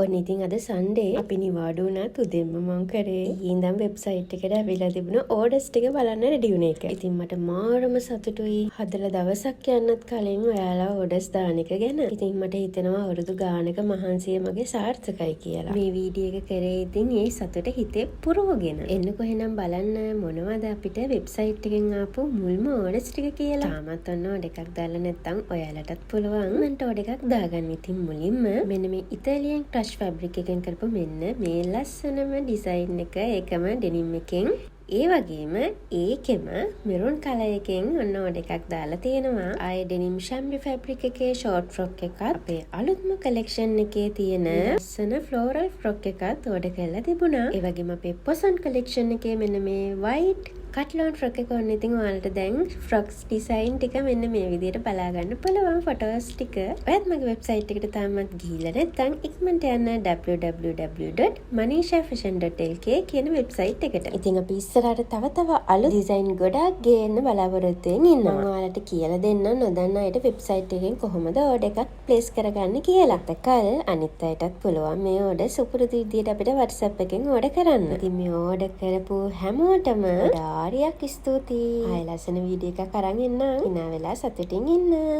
ඔන්න ඉතින් අද සන්ඩේ අපි නිවාඩු වුණත් උදෙන්ම මං කරේ ඊඳන් වෙබ්සයිට් එකට ඇවිල්ලා තිබුණ ඕඩර්ස් ටික බලන්න රෙඩි වුණ එක. ඉතින් මට මාරම සතුටුයි. හදලා දවසක් යන්නත් කලින් ඔයාලා ඕඩර්ස් දාන එක ගැන. ඉතින් මට හිතෙනවා අවුරුදු ගානක මහන්සිය මගේ සාර්ථකයි කියලා. මේ වීඩියෝ එක කරේ ඉතින් ඒ සතුට හිතේ පුරවගෙන. එන්නකො එහෙනම් බලන්න මොනවද අපිට වෙබ්සයිට් එකෙන් ආපු මුල්ම ඕඩර්ස් ටික කියලා. තාමත් ඔන්න ඕඩර් එකක් දාලා නැත්නම් ඔයාලටත් පුළුවන් මන්ට ඕඩර් එකක් දාගන්න. ඉතින් මුලින්ම මෙන්න මේ ඉතාලියන් ෆැබ්‍රික් එකෙන් කරපු මෙන්න මේ ලස්සනම ඩිසයින් එක ඒකම ඩෙනිම් එකෙන් ඒ වගේම ඒකෙම මෙරුන් කලර් එකෙන් ඔන්න ඕඩර් එකක් දාලා තියෙනවා. ආයේ ඩෙනිම් ෂැම්රි ෆැබ්‍රික් එකේ ෂෝට් ෆ්‍රොක් එකත් අපේ අලුත්ම කලෙක්ෂන් එකේ තියෙන ලස්සන ෆ්ලෝරල් ෆ්‍රොක් එකත් ඕඩර් කරලා තිබුණා. ඒ වගේම අපේ පොසන් කලෙක්ෂන් එකේ මෙන්න මේ වයිට් කට්ලෝන් ෆ්‍රොක් එක ඔන්න ඉතින් ඔයාලට දැන් ෆ්‍රොක්ස් ඩිසයින් ටික මෙන්න මේ විදිහට බලා ගන්න පුළුවන් ෆොටෝස් ටික. ඔයත් මගේ වෙබ්සයිට් එකට තාමත් ගිහිල්ලා නැත්නම් ඉක්මනට යන්න www.manishafashion.lk කියන වෙබ්සයිට් එකට. ඉතින් අපි ඉස්සරහට තව අලුත් ඩිසයින් ගොඩක් ගේන්න බලාපොරොත්තු වෙමින් ඉන්නවා. මම ඔයාලට කියලා දෙන්න නොදන්න අයට වෙබ්සයිට් එකෙන් කොහොමද ඕඩර් එකක් ප්ලේස් කරගන්න කියලා. තකල් අනිත් අයටත් පුළුවන් මේ ඕඩර් සුපුරුදු විදිහට අපිට WhatsApp එකෙන් ඕඩර් කරන්න. ඉතින් මේ ඕඩර් කරපු හැමෝටම ආරියක් ස්තුතියි. ආයෙ ලස්සන වීඩියෝ එකක් අරන් එන්න. hina වෙලා සතුටින් ඉන්න.